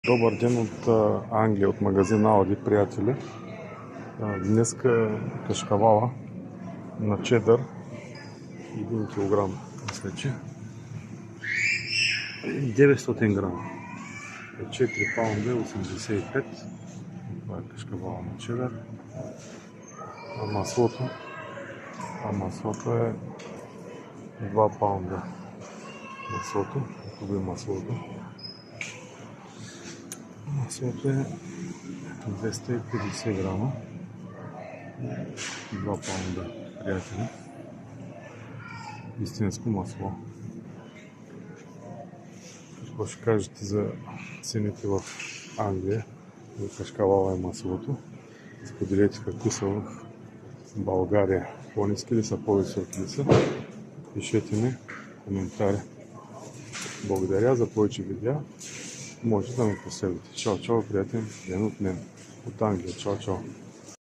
Добър ден от Англия, от магазин Ауди, приятели. Днеска кашкавала на чедър 1 кг, мисля, че 900 грама. 4 паунда 85. Това е кашкавала на чедър. Маслото е 2 паунда. Маслото е 250 грама. 2 паунда, приятели. Истинско масло. Какво ще кажете за цените в Англия? За кашкавала и маслото. Споделете какви са в България. По-ниски ли са, по-високи ли са? Пишете ми коментари. Благодаря за повече видеа. Можете да ме последвате. Чао, приятели. Ден от мен. От Англия. Чао.